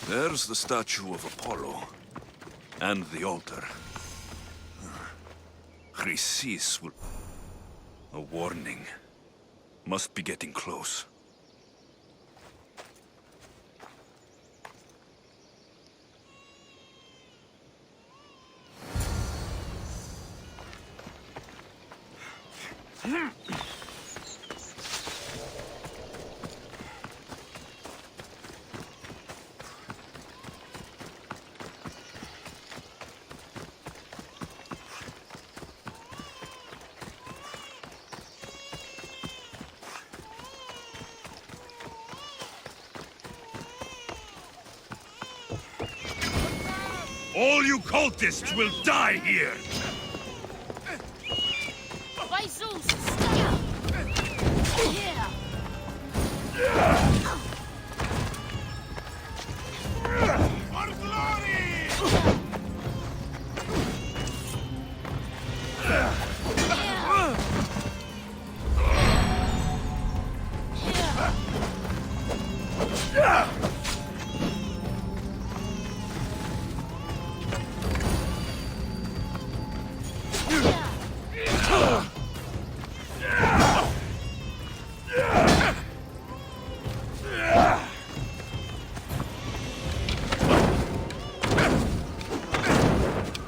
There's the statue of Apollo. And the altar. Chrysis will... A warning. Must be getting close. All you cultists will die here! By Zeus, stay up! Yeah! For glory!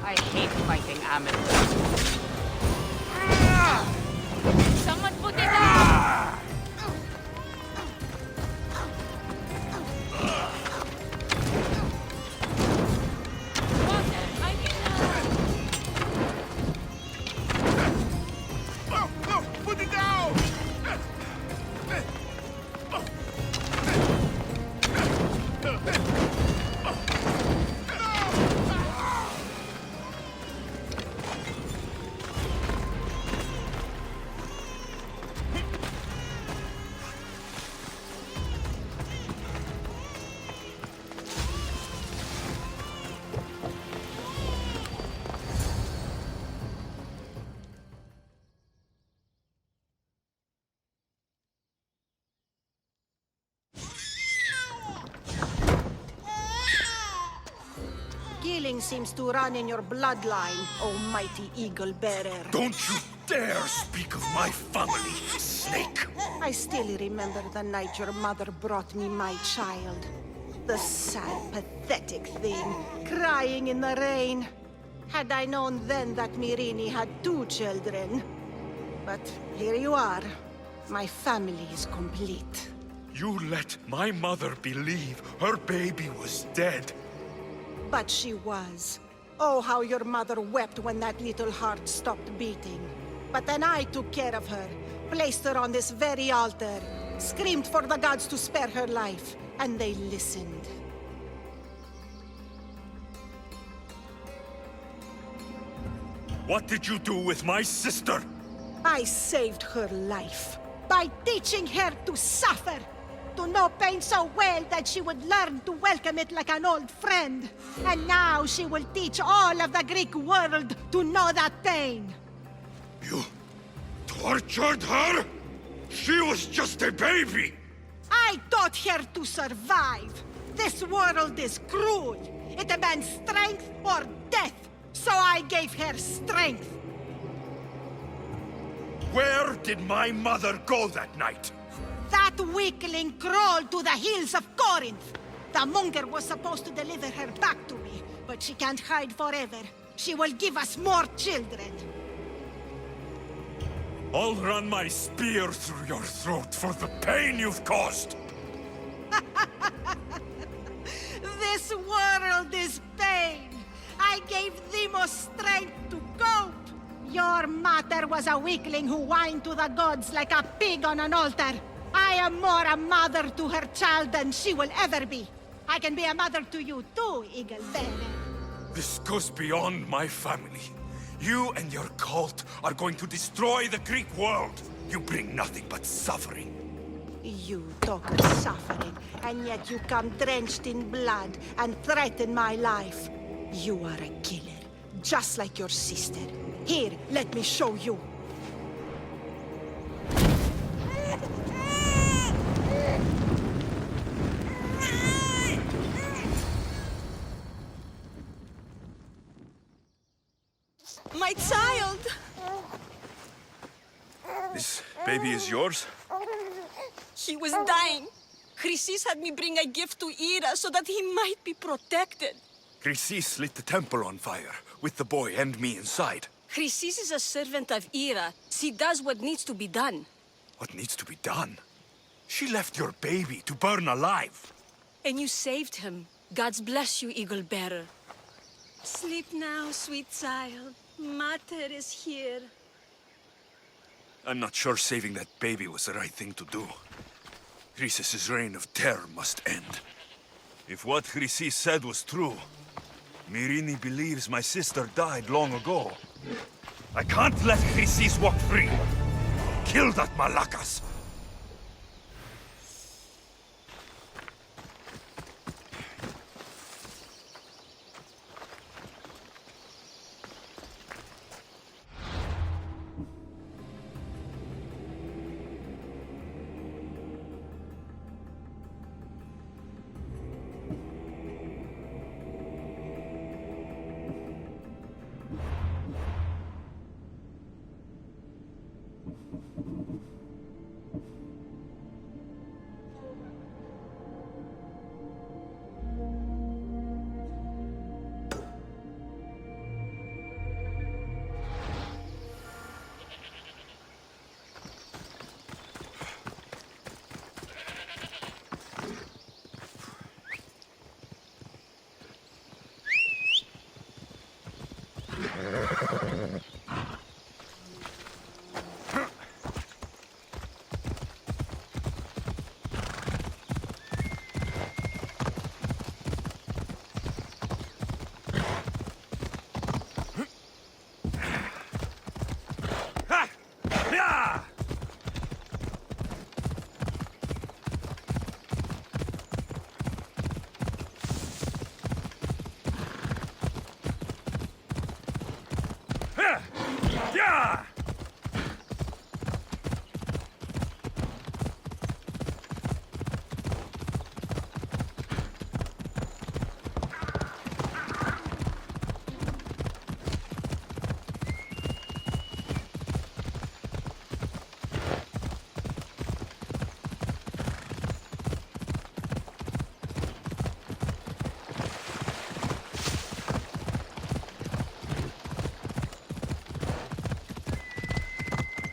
I hate fighting amateurs. Someone put it down! Water, I need No! Put it down! Killing seems to run in your bloodline, oh mighty eagle bearer. Don't you dare speak of my family, snake! I still remember the night your mother brought me my child. The sad, pathetic thing, crying in the rain. Had I known then that Mirini had 2 children. But here you are. My family is complete. You let my mother believe her baby was dead. But she was. Oh, how your mother wept when that little heart stopped beating. But then I took care of her, placed her on this very altar, screamed for the gods to spare her life, and they listened. What did you do with my sister? I saved her life by teaching her to suffer, to know pain so well that she would learn to welcome it like an old friend. And now she will teach all of the Greek world to know that pain. You tortured her? She was just a baby! I taught her to survive. This world is cruel. It demands strength or death. So I gave her strength. Where did my mother go that night? That weakling crawled to the hills of Corinth. The monger was supposed to deliver her back to me, but she can't hide forever. She will give us more children. I'll run my spear through your throat for the pain you've caused! This world is pain. I gave Demos strength to cope. Your mother was a weakling who whined to the gods like a pig on an altar. I am more a mother to her child than she will ever be. I can be a mother to you too, Eagle Bearer. This goes beyond my family. You and your cult are going to destroy the Greek world. You bring nothing but suffering. You talk of suffering, and yet you come drenched in blood and threaten my life. You are a killer, just like your sister. Here, let me show you. My child! This baby is yours? He was dying. Chrysis had me bring a gift to Ira so that he might be protected. Chrysis lit the temple on fire, with the boy and me inside. Chrysis is a servant of Ira. She does what needs to be done. What needs to be done? She left your baby to burn alive. And you saved him. God's bless you, Eagle Bearer. Sleep now, sweet child. Mater is here. I'm not sure saving that baby was the right thing to do. Chrysis' reign of terror must end. If what Chrysis said was true, Myrini believes my sister died long ago. I can't let Chrysis walk free. Kill that Malakas!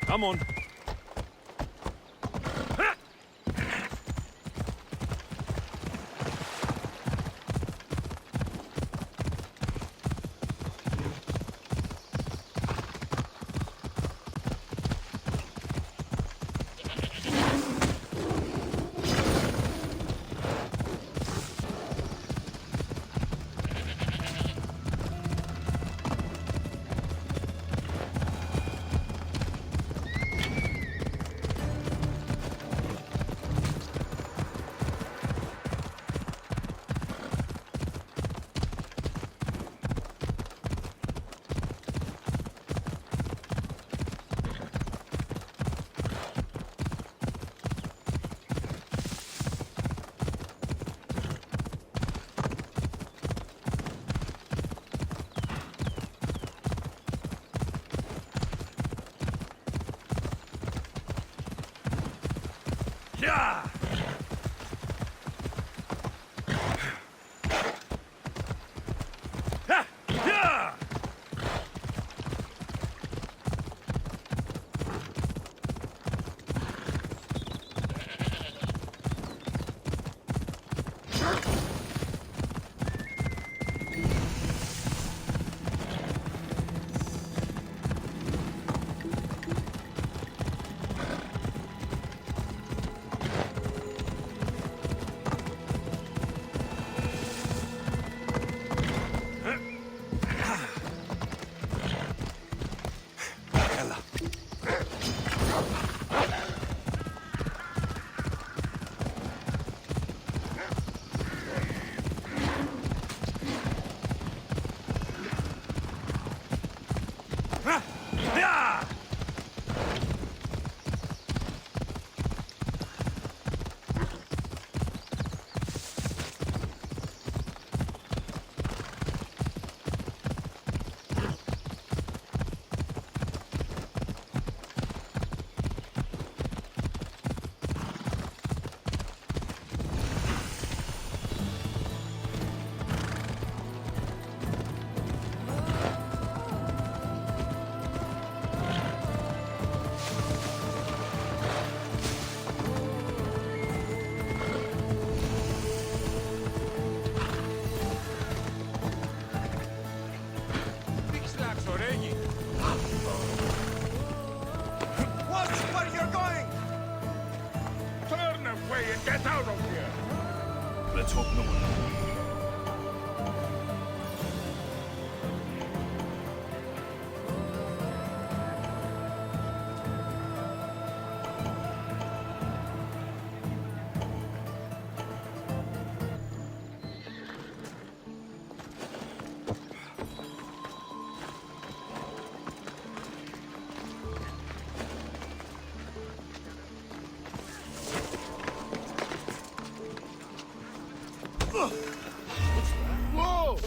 Come on. Yeah! Let's hope no one... Whoa!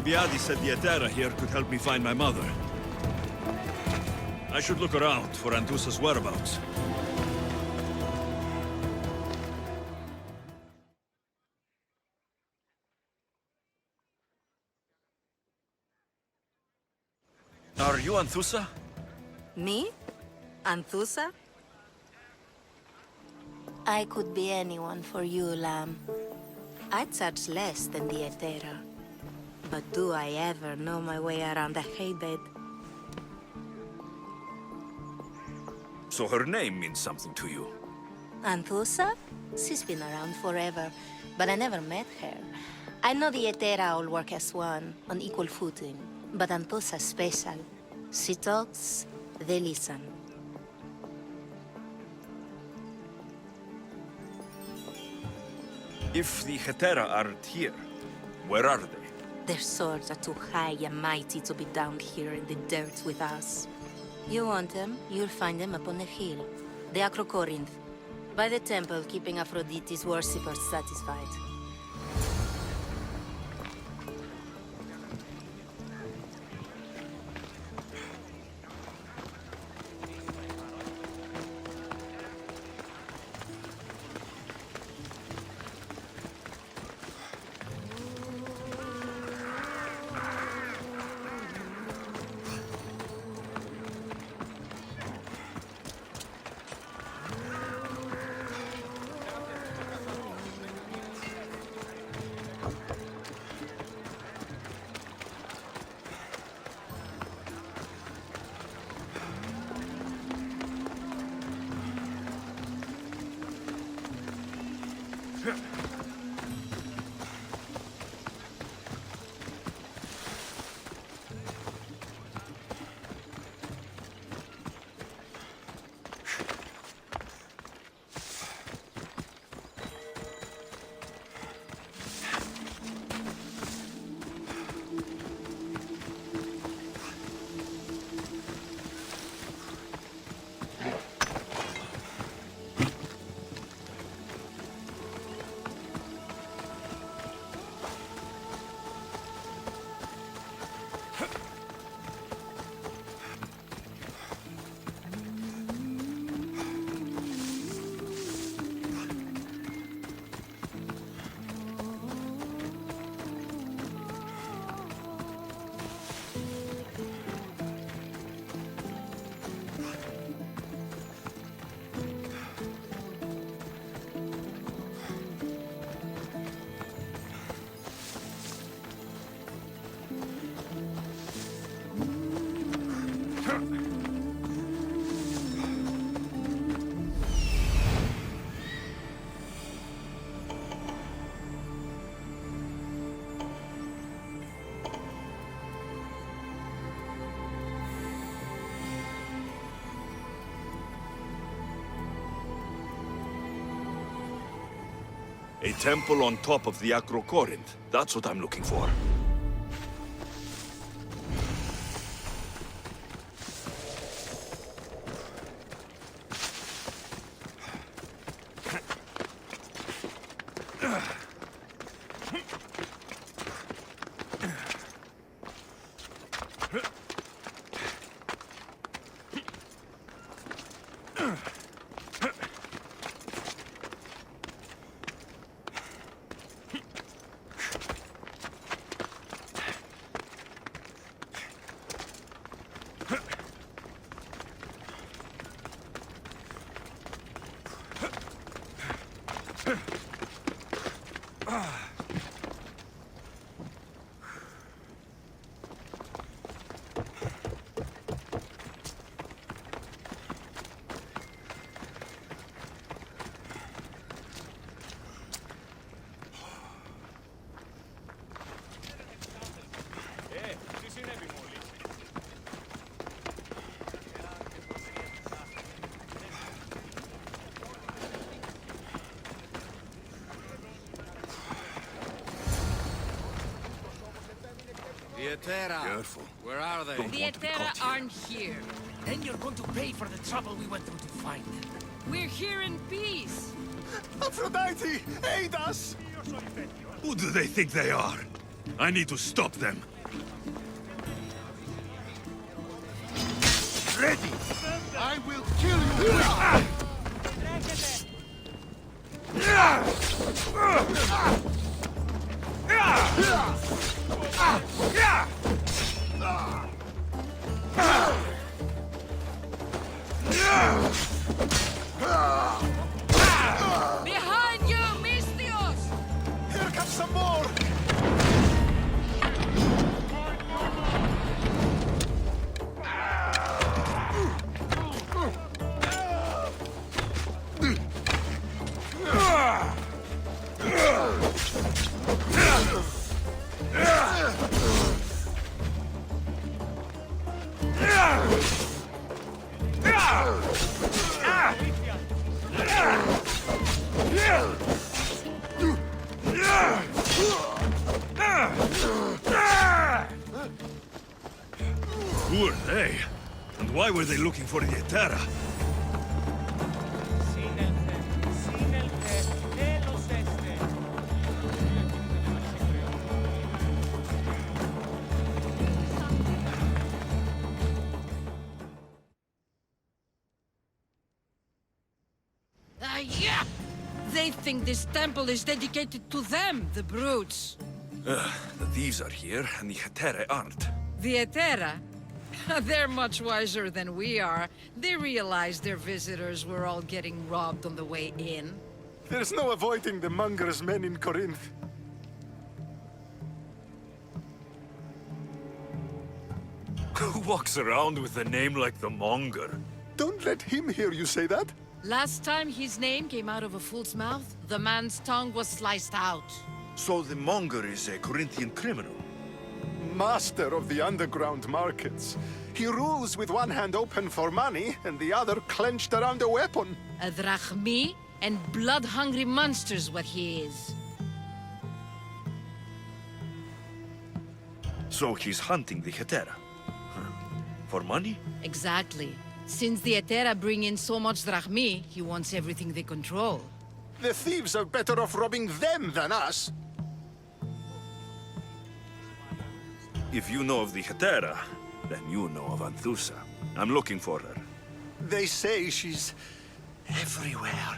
Alcibiades said the Etera here could help me find my mother. I should look around for Anthusa's whereabouts. Are you Anthusa? Me? Anthusa? I could be anyone for you, Lamb. I charge less than the Etera. But do I ever know my way around a haybed? So her name means something to you. Anthusa? She's been around forever, but I never met her. I know the Etera all work as one, on equal footing. But Anthusa's special. She talks, they listen. If the Hetera aren't here, where are they? Their swords are too high and mighty to be down here in the dirt with us. You want them, you'll find them up on the hill. The Acrocorinth. By the temple, keeping Aphrodite's worshippers satisfied. A temple on top of the Acrocorinth. That's what I'm looking for. The Etera. Careful. Where are they? Don't The want to be Etera caught here. aren't here. Then you're going to pay for the trouble we went through to find them. We're here in peace. Aphrodite, aid us! Who do they think they are? I need to stop them. Ready! I will kill you! Behind you, Mistios! Here comes some more! Who are they? And why were they looking for the Etera? Yeah! They think this temple is dedicated to them, the brutes. The thieves are here, and the Etera aren't. The Etera? They're much wiser than we are. They realized their visitors were all getting robbed on the way in. There's no avoiding the monger's men in Corinth. Who walks around with a name like the Monger? Don't let him hear you say that. Last time his name came out of a fool's mouth, the man's tongue was sliced out. So the monger is a Corinthian criminal. Master of the underground markets. He rules with one hand open for money and the other clenched around a weapon. A drachmi and blood-hungry monster's what he is. So he's hunting the Hetera. Huh. For money? Exactly. Since the Etera bring in so much drachmi, he wants everything they control. The thieves are better off robbing them than us. If you know of the Hetera, then you know of Anthusa. I'm looking for her. They say she's everywhere,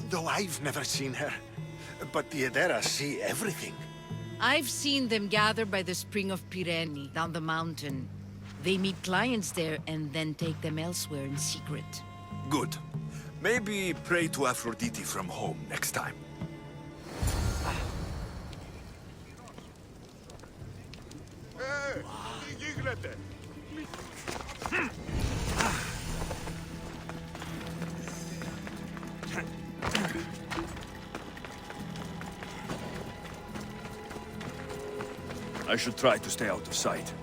though I've never seen her. But the Edera see everything. I've seen them gather by the spring of Pireni, down the mountain. They meet clients there and then take them elsewhere in secret. Good. Maybe pray to Aphrodite from home next time. I should try to stay out of sight.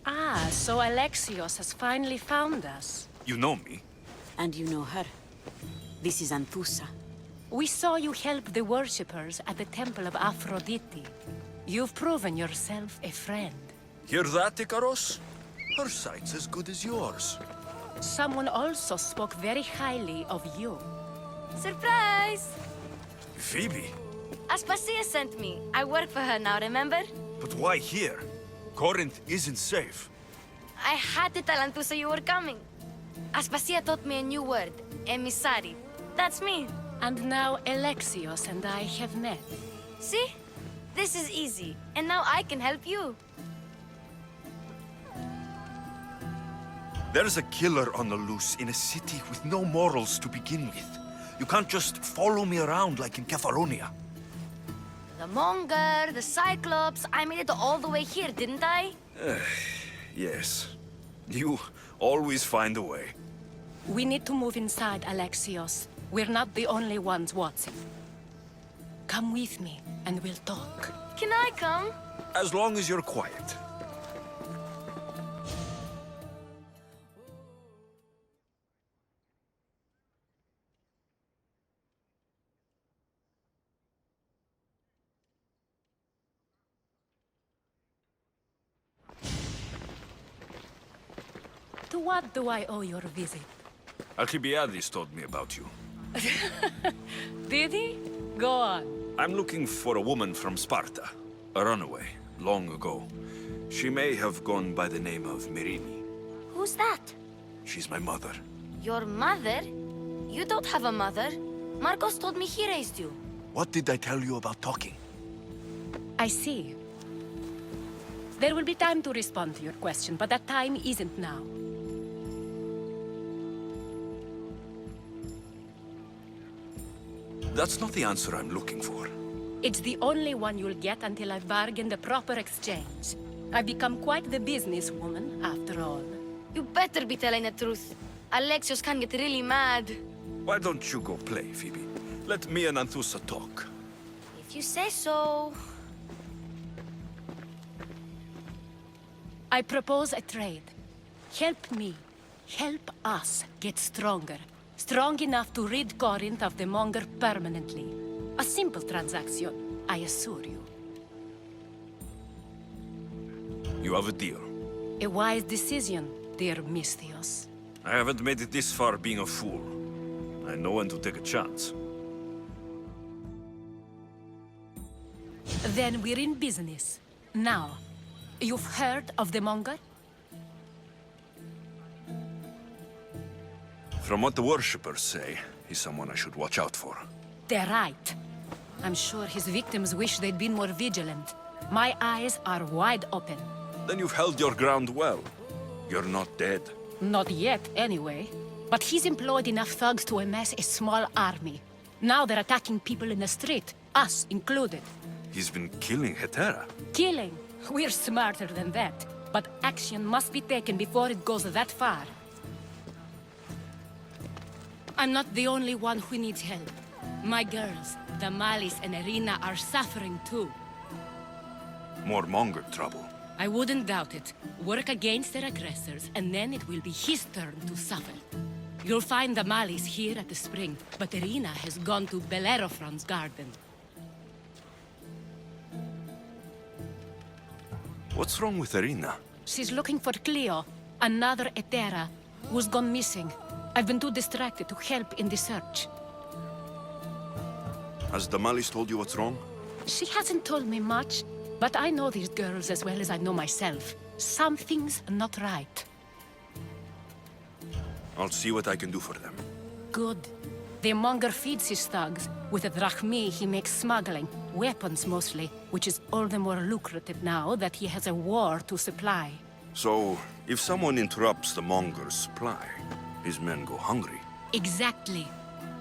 Ah, so Alexios has finally found us. You know me? And you know her. This is Anthusa. We saw you help the worshippers at the Temple of Aphrodite. You've proven yourself a friend. Hear that, Ikaros? Her sight's as good as yours. Someone also spoke very highly of you. Surprise! Phoebe? Aspasia sent me. I work for her now, remember? But why here? Corinth isn't safe. I had to tell Anthusa you were coming. Aspasia taught me a new word, emissary. That's me. And now Alexios and I have met. See? This is easy. And now I can help you. There's a killer on the loose in a city with no morals to begin with. You can't just follow me around like in Kefalonia. The Monger, the Cyclops, I made it all the way here, didn't I? Yes. You always find a way. We need to move inside, Alexios. We're not the only ones watching. Come with me, and we'll talk. Can I come? As long as you're quiet. To what do I owe your visit? Alcibiades told me about you. Did he? Go on. I'm looking for a woman from Sparta. A runaway, long ago. She may have gone by the name of Myrine. Who's that? She's my mother. Your mother? You don't have a mother. Marcos told me he raised you. What did I tell you about talking? I see. There will be time to respond to your question, but that time isn't now. That's not the answer I'm looking for. It's the only one you'll get until I've bargained the proper exchange. I've become quite the businesswoman, after all. You better be telling the truth. Alexios can get really mad. Why don't you go play, Phoebe? Let me and Anthusa talk. If you say so. I propose a trade. Help me. Help us get stronger. Strong enough to rid Corinth of the Monger permanently. A simple transaction, I assure you. You have a deal. A wise decision, dear Misthios. I haven't made it this far being a fool. I know when to take a chance. Then we're in business. Now, you've heard of the Monger? From what the worshippers say, he's someone I should watch out for. They're right. I'm sure his victims wish they'd been more vigilant. My eyes are wide open. Then you've held your ground well. You're not dead. Not yet, anyway. But he's employed enough thugs to amass a small army. Now they're attacking people in the street, us included. He's been killing Hetera. Killing? We're smarter than that. But action must be taken before it goes that far. I'm not the only one who needs help. My girls, Damalis and Irina, are suffering too. More Monger trouble. I wouldn't doubt it. Work against their aggressors, and then it will be his turn to suffer. You'll find Damalis here at the spring, but Irina has gone to Bellerophon's garden. What's wrong with Irina? She's looking for Cleo, another Hetera, who's gone missing. I've been too distracted to help in the search. Has Damalis told you what's wrong? She hasn't told me much, but I know these girls as well as I know myself. Something's not right. I'll see what I can do for them. Good. The Monger feeds his thugs. With the drachmi, he makes smuggling. Weapons, mostly. Which is all the more lucrative now that he has a war to supply. So, if someone interrupts the Monger's supply, his men go hungry. Exactly.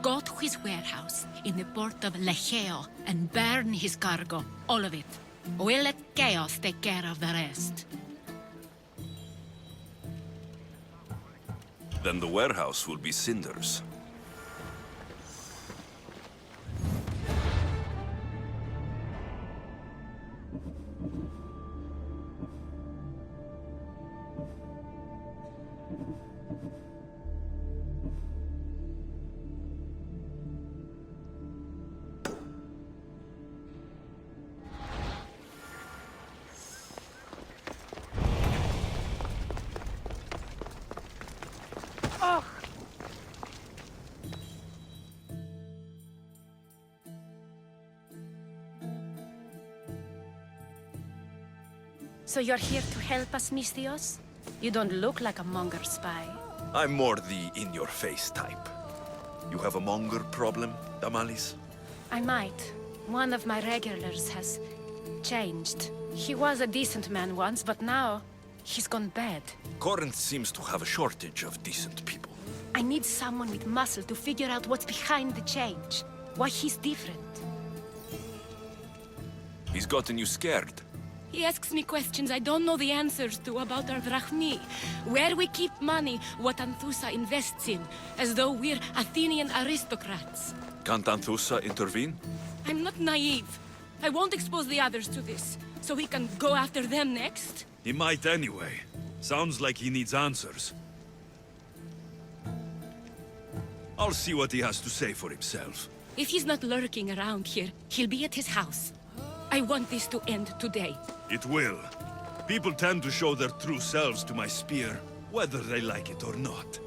Go to his warehouse in the port of Lecheo and burn his cargo. All of it. We'll let chaos take care of the rest. Then the warehouse will be cinders. So you're here to help us, Misthios? You don't look like a Monger spy. I'm more the in-your-face type. You have a Monger problem, Damalis? I might. One of my regulars has changed. He was a decent man once, but now he's gone bad. Corinth seems to have a shortage of decent people. I need someone with muscle to figure out what's behind the change. Why he's different. He's gotten you scared. He asks me questions I don't know the answers to about our drachmi. Where we keep money, what Anthusa invests in. As though we're Athenian aristocrats. Can't Anthusa intervene? I'm not naive. I won't expose the others to this. So we can go after them next? He might anyway. Sounds like he needs answers. I'll see what he has to say for himself. If he's not lurking around here, he'll be at his house. I want this to end today. It will. People tend to show their true selves to my spear, whether they like it or not.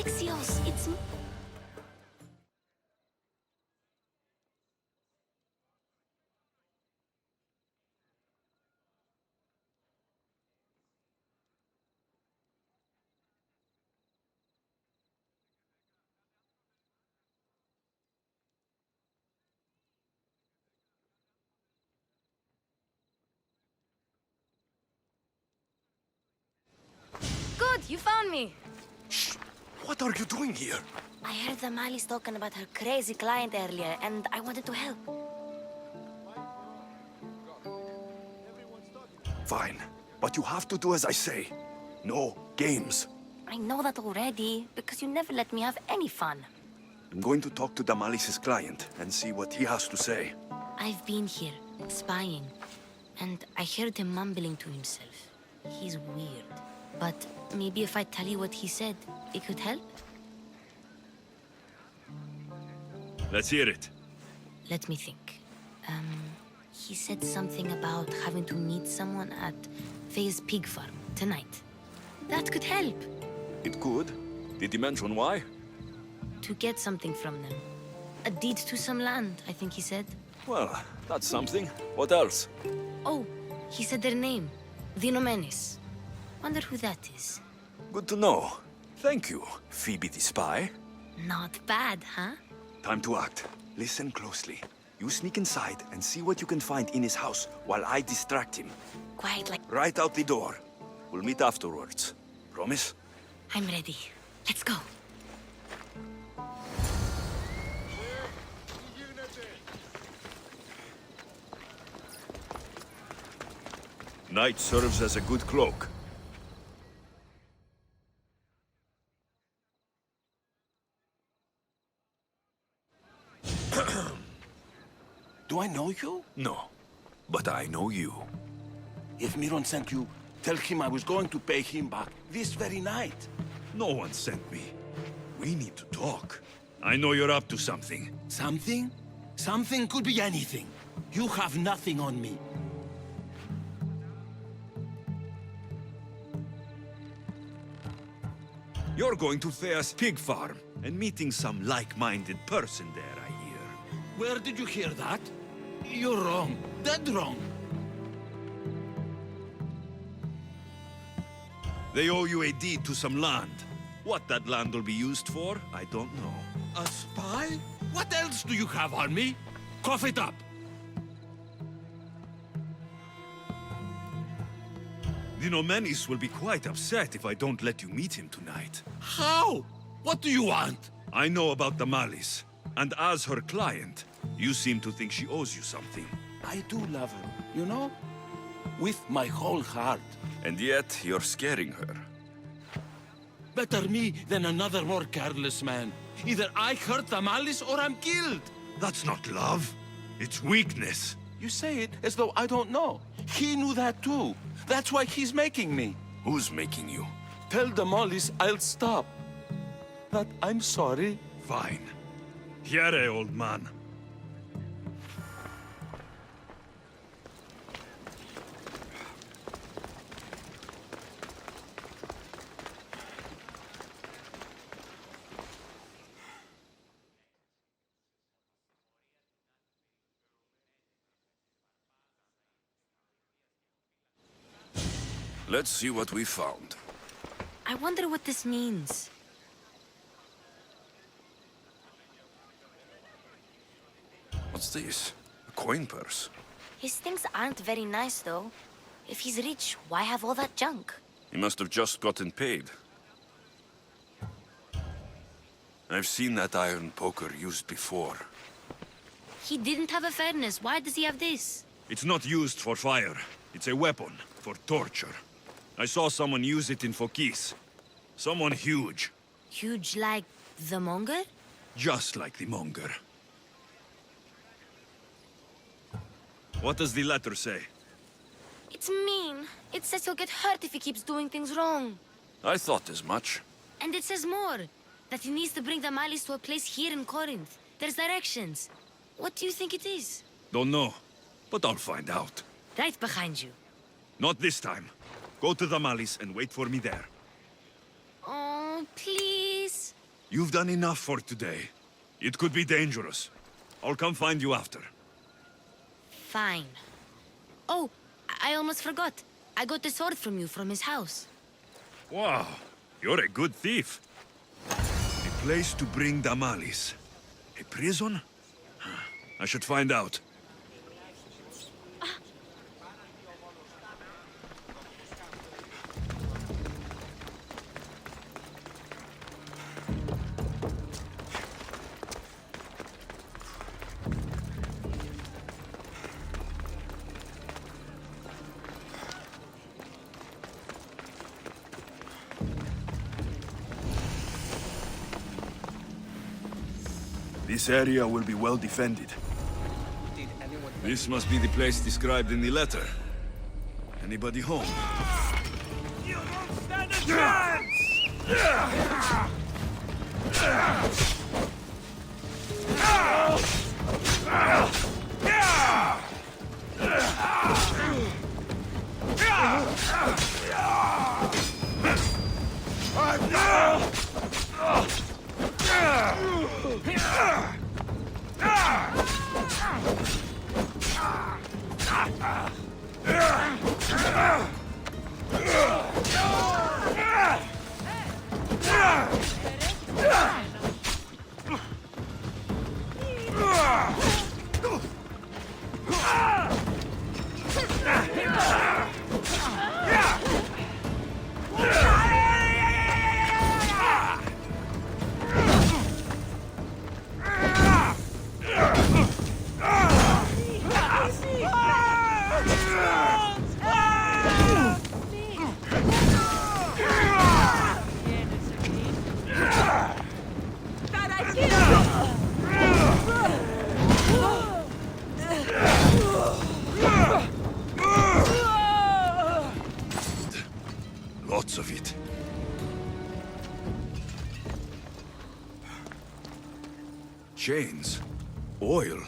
Alexios, it's... Good, you found me. Shh! What are you doing here? I heard the Mali's talking about her crazy client earlier, and I wanted to help. Fine. But you have to do as I say. No games. I know that already, because you never let me have any fun. I'm going to talk to Damalis's client and see what he has to say. I've been here, spying, and I heard him mumbling to himself. He's weird. But maybe if I tell you what he said, it could help? Let's hear it. Let me think. He said something about having to meet someone at Faye's pig farm tonight. That could help. It could. Did he mention why? To get something from them. A deed to some land, I think he said. Well, that's something. What else? Oh, he said their name. Vinomenes. Wonder who that is. Good to know. Thank you, Phoebe the spy. Not bad, huh? Time to act. Listen closely. You sneak inside and see what you can find in his house while I distract him. Quiet like... Right out the door. We'll meet afterwards. Promise? I'm ready. Let's go. Night serves as a good cloak. Do I know you? No. But I know you. If Miron sent you, tell him I was going to pay him back this very night. No one sent me. We need to talk. I know you're up to something. Something? Something could be anything. You have nothing on me. You're going to Thea's pig farm and meeting some like-minded person there, I hear. Where did you hear that? You're wrong. Dead wrong. They owe you a deed to some land. What that land will be used for, I don't know. A spy? What else do you have on me? Cough it up. Vinomenes will be quite upset if I don't let you meet him tonight. How? What do you want? I know about the Malis, and as her client, you seem to think she owes you something. I do love her, you know? With my whole heart. And yet, you're scaring her. Better me than another more careless man. Either I hurt the Malice or I'm killed. That's not love. It's weakness. You say it as though I don't know. He knew that too. That's why he's making me. Who's making you? Tell the Mollies I'll stop. That I'm sorry. Fine. Here, old man. Let's see what we found. I wonder what this means. What's this? A coin purse? His things aren't very nice, though. If he's rich, why have all that junk? He must have just gotten paid. I've seen that iron poker used before. He didn't have a furnace. Why does he have this? It's not used for fire. It's a weapon for torture. I saw someone use it in Fokis. Someone huge. Huge like the Monger? Just like the Monger. What does the letter say? It's mean. It says he'll get hurt if he keeps doing things wrong. I thought as much. And it says more. That he needs to bring the Malis to a place here in Corinth. There's directions. What do you think it is? Don't know, but I'll find out. Right behind you. Not this time. Go to the Malis and wait for me there. Oh, please. You've done enough for today. It could be dangerous. I'll come find you after. Fine. Oh, I almost forgot. I got the sword from you from his house. Wow, you're a good thief. A place to bring Damalis. A prison? I should find out. This area will be well defended. This must be the place described in the letter. Anybody home? You don't stand a chance! Lots of it. Chains. Oil.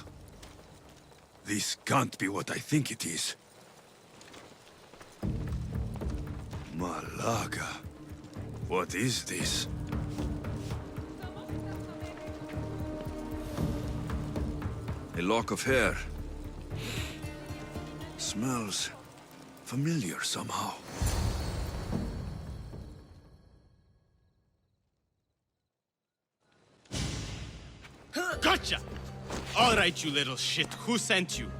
This can't be what I think it is. Malaga. What is this? A lock of hair. Smells familiar somehow. Gotcha! All right, you little shit. Who sent you?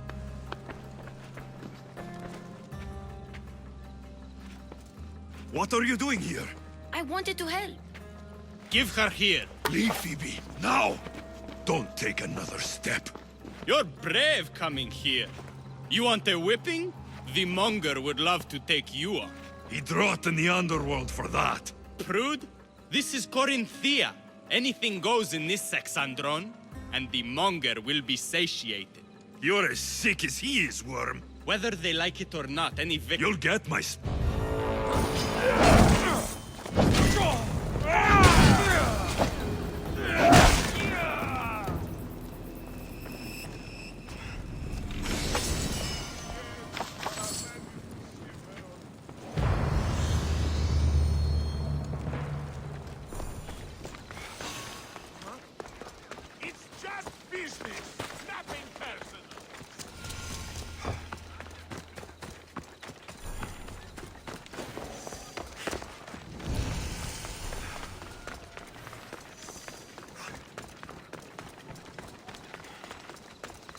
What are you doing here? I wanted to help. Give her here. Leave, Phoebe, now! Don't take another step. You're brave coming here. You want a whipping? The monger would love to take you on. He'd rot in the underworld for that. Prude, this is Corinthia. Anything goes in this Sexandron, and the monger will be satiated. You're as sick as he is, Worm. Whether they like it or not, any victim... You'll get my... It's just business, nothing personal.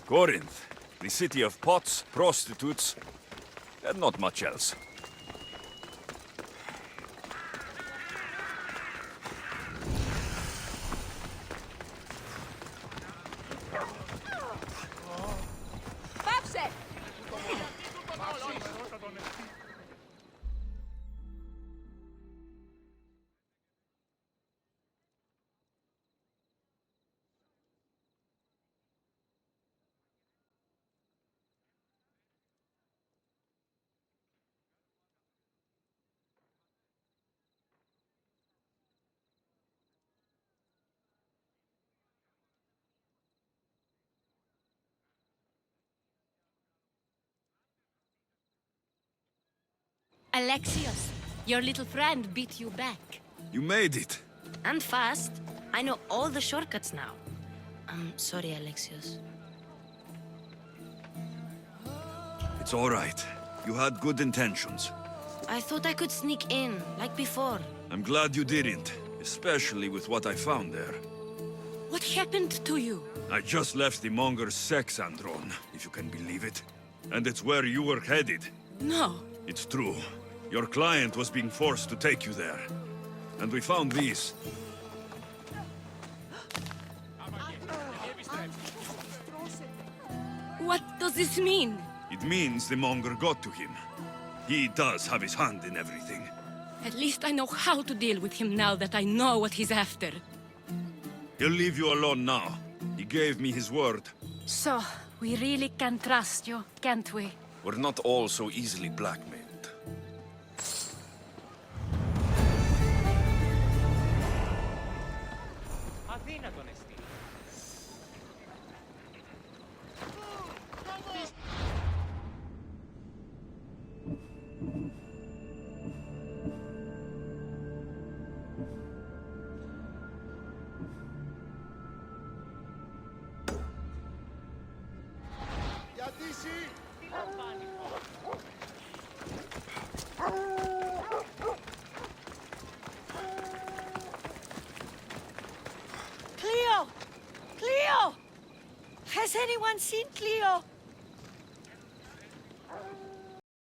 Corinth, the city of pots, prostitutes, and not much else. Alexios, your little friend beat you back. You made it. And fast. I know all the shortcuts now. I'm sorry, Alexios. It's all right. You had good intentions. I thought I could sneak in, like before. I'm glad you didn't, especially with what I found there. What happened to you? I just left the Monger's sex andron, if you can believe it. And it's where you were headed. No. It's true. Your client was being forced to take you there. And we found these. What does this mean? It means the Monger got to him. He does have his hand in everything. At least I know how to deal with him now that I know what he's after. He'll leave you alone now. He gave me his word. So, we really can trust you, can't we? We're not all so easily blackmailed. Cleo! Cleo! Has anyone seen Cleo?